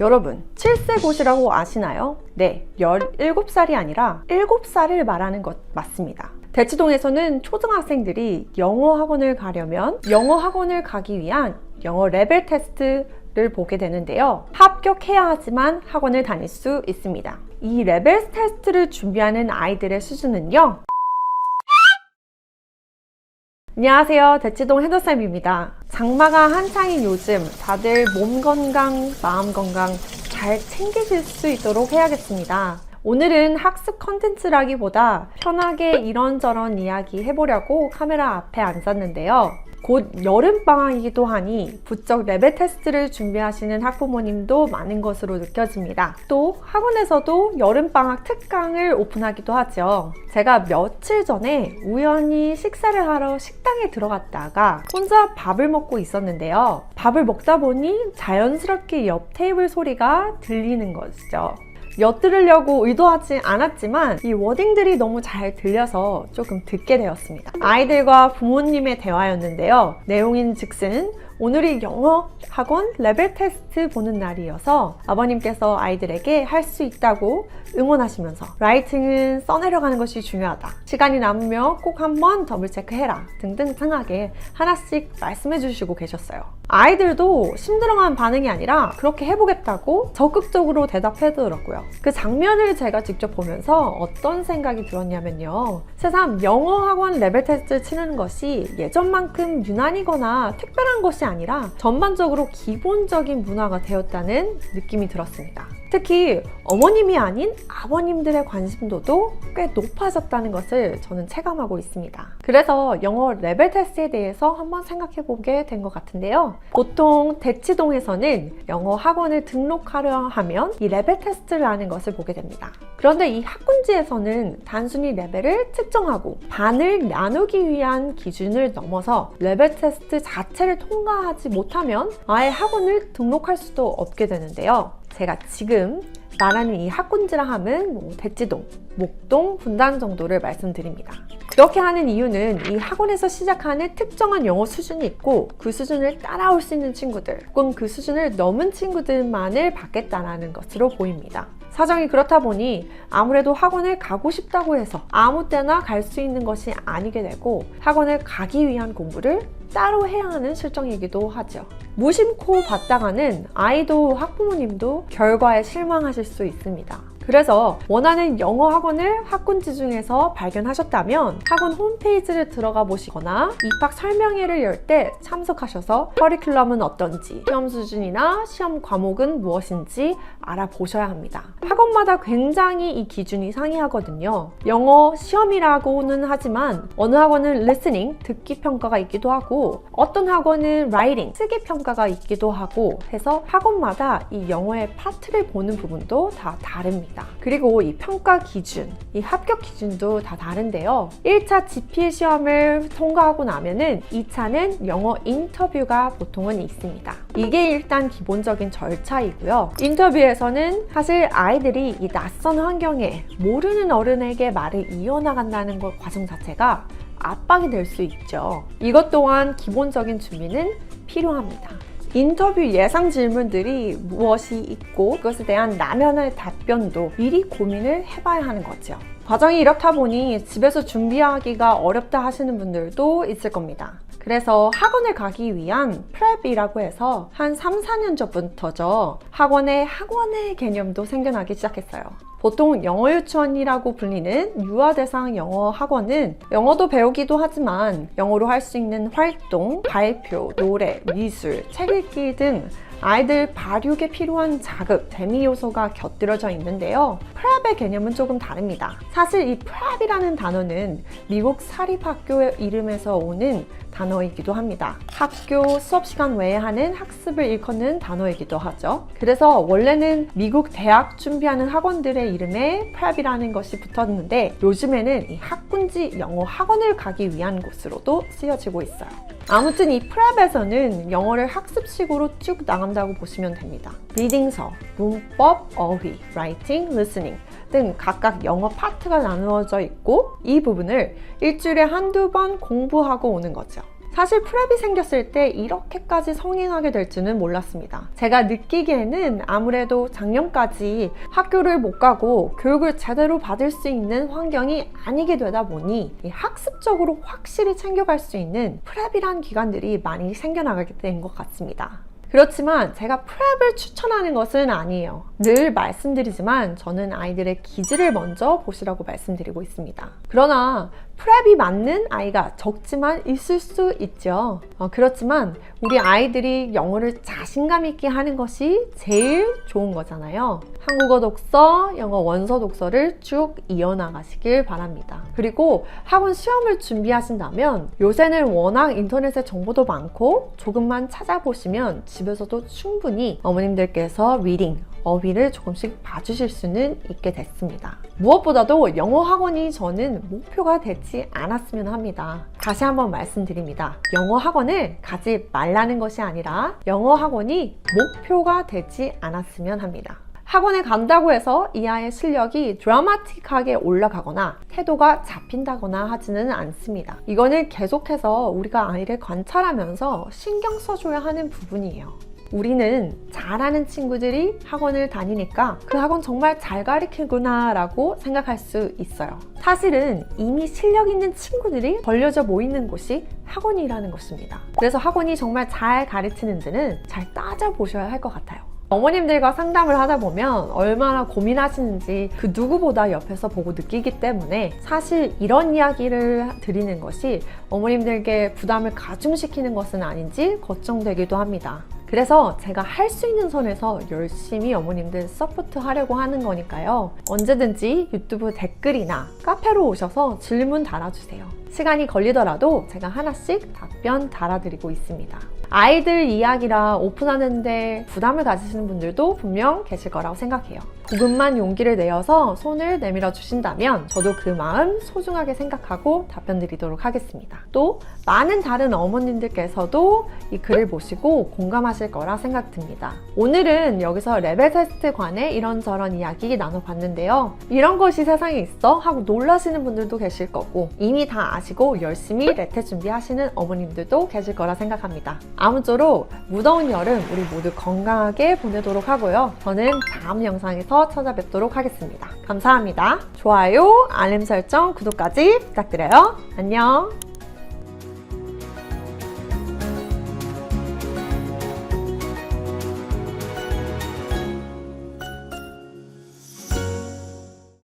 여러분, 7세 고시라고 아시나요? 네, 17살이 아니라 7살을 말하는 것 맞습니다. 대치동에서는 초등학생들이 영어 학원을 가려면 영어 학원을 가기 위한 영어 레벨 테스트를 보게 되는데요. 합격해야 하지만 학원을 다닐 수 있습니다. 이 레벨 테스트를 준비하는 아이들의 수준은요. 안녕하세요. 대치동 헤더쌤입니다. 장마가 한창인 요즘 다들 몸 건강, 마음 건강 잘 챙기실 수 있도록 해야겠습니다. 오늘은 학습 컨텐츠라기보다 편하게 이런저런 이야기 해보려고 카메라 앞에 앉았는데요. 곧 여름방학이기도 하니 부쩍 레벨 테스트를 준비하시는 학부모님도 많은 것으로 느껴집니다. 또 학원에서도 여름방학 특강을 오픈하기도 하죠. 제가 며칠 전에 우연히 식사를 하러 식당에 들어갔다가 혼자 밥을 먹고 있었는데요. 밥을 먹다 보니 자연스럽게 옆 테이블 소리가 들리는 것이죠. 엿들으려고 의도하지 않았지만 이 워딩들이 너무 잘 들려서 조금 듣게 되었습니다. 아이들과 부모님의 대화였는데요. 내용인즉슨 오늘이 영어 학원 레벨 테스트 보는 날이어서 아버님께서 아이들에게 할 수 있다고 응원하시면서 라이팅은 써내려가는 것이 중요하다. 시간이 남으면 꼭 한번 더블 체크해라. 등등 상하게 하나씩 말씀해 주시고 계셨어요. 아이들도 심드렁한 반응이 아니라 그렇게 해보겠다고 적극적으로 대답해더라고요. 그 장면을 제가 직접 보면서 어떤 생각이 들었냐면요. 새삼 영어 학원 레벨 테스트 치는 것이 예전만큼 유난이거나 특별한 것이 아니라 전반적으로 기본적인 문화가 되었다는 느낌이 들었습니다. 특히 어머님이 아닌 아버님들의 관심도도 꽤 높아졌다는 것을 저는 체감하고 있습니다. 그래서 영어 레벨 테스트에 대해서 한번 생각해 보게 된 것 같은데요. 보통 대치동에서는 영어 학원을 등록하려 하면 이 레벨 테스트를 하는 것을 보게 됩니다. 그런데 이 학군지에서는 단순히 레벨을 측정하고 반을 나누기 위한 기준을 넘어서 레벨 테스트 자체를 통과하지 못하면 아예 학원을 등록할 수도 없게 되는데요. 제가 지금 말하는 이 학군지라 함은 대치동, 목동, 분당 정도를 말씀드립니다. 그렇게 하는 이유는 이 학원에서 시작하는 특정한 영어 수준이 있고 그 수준을 따라올 수 있는 친구들 혹은 그 수준을 넘은 친구들만을 받겠다는 것으로 보입니다. 사정이 그렇다 보니 아무래도 학원을 가고 싶다고 해서 아무 때나 갈 수 있는 것이 아니게 되고 학원을 가기 위한 공부를 따로 해야 하는 실정이기도 하죠. 무심코 받다가는 아이도 학부모님도 결과에 실망하실 수 있습니다. 그래서 원하는 영어 학원을 학군지 중에서 발견하셨다면 학원 홈페이지를 들어가 보시거나 입학 설명회를 열 때 참석하셔서 커리큘럼은 어떤지, 시험 수준이나 시험 과목은 무엇인지 알아보셔야 합니다. 학원마다 굉장히 이 기준이 상이하거든요. 영어 시험이라고는 하지만 어느 학원은 리스닝, 듣기 평가가 있기도 하고 어떤 학원은 라이팅, 쓰기 평가가 있기도 하고 해서 학원마다 이 영어의 파트를 보는 부분도 다 다릅니다. 그리고 이 평가 기준, 이 합격 기준도 다 다른데요. 1차 GPA 시험을 통과하고 나면은 2차는 영어 인터뷰가 보통은 있습니다. 이게 일단 기본적인 절차이고요. 인터뷰에서는 사실 아이들이 이 낯선 환경에 모르는 어른에게 말을 이어나간다는 것 과정 자체가 압박이 될 수 있죠. 이것 또한 기본적인 준비는 필요합니다. 인터뷰 예상 질문들이 무엇이 있고 그것에 대한 나면의 답변도 미리 고민을 해봐야 하는 거죠. 과정이 이렇다 보니 집에서 준비하기가 어렵다 하시는 분들도 있을 겁니다. 그래서 학원을 가기 위한 프랩이라고 해서 한 3, 4년 전부터죠. 학원의 개념도 생겨나기 시작했어요. 보통 영어 유치원이라고 불리는 유아 대상 영어 학원은 영어도 배우기도 하지만 영어로 할 수 있는 활동, 발표, 노래, 미술, 책 읽기 등 아이들 발육에 필요한 자극, 재미 요소가 곁들여져 있는데요. 프랩의 개념은 조금 다릅니다. 사실 이 프랩이라는 단어는 미국 사립학교의 이름에서 오는 단어이기도 합니다. 학교 수업 시간 외에 하는 학습을 일컫는 단어이기도 하죠. 그래서 원래는 미국 대학 준비하는 학원들의 이름에 프랩이라는 것이 붙었는데 요즘에는 이 학군지 영어 학원을 가기 위한 곳으로도 쓰여지고 있어요. 아무튼 이 프랩에서는 영어를 학습식으로 쭉 나간다고 보시면 됩니다. 리딩서, 문법, 어휘, 라이팅, 리스닝 등 각각 영어 파트가 나누어져 있고 이 부분을 일주일에 한두 번 공부하고 오는 거죠. 사실 프랩이 생겼을 때 이렇게까지 성행하게 될지는 몰랐습니다. 제가 느끼기에는 아무래도 작년까지 학교를 못 가고 교육을 제대로 받을 수 있는 환경이 아니게 되다 보니 학습적으로 확실히 챙겨갈 수 있는 프랩이란 기관들이 많이 생겨나가게 된 것 같습니다. 그렇지만 제가 프랩을 추천하는 것은 아니에요. 늘 말씀드리지만 저는 아이들의 기질을 먼저 보시라고 말씀드리고 있습니다. 그러나 프랩이 맞는 아이가 적지만 있을 수 있죠. 그렇지만 우리 아이들이 영어를 자신감 있게 하는 것이 제일 좋은 거잖아요. 한국어 독서, 영어 원서 독서를 쭉 이어나가시길 바랍니다. 그리고 학원 시험을 준비하신다면 요새는 워낙 인터넷에 정보도 많고 조금만 찾아보시면 집에서도 충분히 어머님들께서 리딩, 어휘를 조금씩 봐주실 수는 있게 됐습니다. 무엇보다도 영어 학원이 저는 목표가 되지 않았으면 합니다. 다시 한번 말씀드립니다. 영어 학원을 가지 말라는 것이 아니라 영어 학원이 목표가 되지 않았으면 합니다. 학원에 간다고 해서 이 아이의 실력이 드라마틱하게 올라가거나 태도가 잡힌다거나 하지는 않습니다. 이거는 계속해서 우리가 아이를 관찰하면서 신경 써줘야 하는 부분이에요. 우리는 잘하는 친구들이 학원을 다니니까 그 학원 정말 잘 가르치구나 라고 생각할 수 있어요. 사실은 이미 실력 있는 친구들이 벌려져 모이는 곳이 학원이라는 것입니다. 그래서 학원이 정말 잘 가르치는지는 잘 따져보셔야 할 것 같아요. 어머님들과 상담을 하다 보면 얼마나 고민하시는지 그 누구보다 옆에서 보고 느끼기 때문에 사실 이런 이야기를 드리는 것이 어머님들께 부담을 가중시키는 것은 아닌지 걱정되기도 합니다. 그래서 제가 할 수 있는 선에서 열심히 어머님들 서포트 하려고 하는 거니까요. 언제든지 유튜브 댓글이나 카페로 오셔서 질문 달아주세요. 시간이 걸리더라도 제가 하나씩 답변 달아드리고 있습니다. 아이들 이야기라 오픈하는데 부담을 가지시는 분들도 분명 계실 거라고 생각해요. 조금만 용기를 내어서 손을 내밀어 주신다면 저도 그 마음 소중하게 생각하고 답변 드리도록 하겠습니다. 또 많은 다른 어머님들께서도 이 글을 보시고 공감하실 거라 생각됩니다. 오늘은 여기서 레벨 테스트 관해 이런저런 이야기 나눠봤는데요. 이런 것이 세상에 있어? 하고 놀라시는 분들도 계실 거고 이미 다 아시고 열심히 레테 준비하시는 어머님들도 계실 거라 생각합니다. 아무쪼록 무더운 여름 우리 모두 건강하게 보내도록 하고요. 저는 다음 영상에서 찾아뵙도록 하겠습니다. 감사합니다. 좋아요, 알림 설정, 구독까지 부탁드려요. 안녕.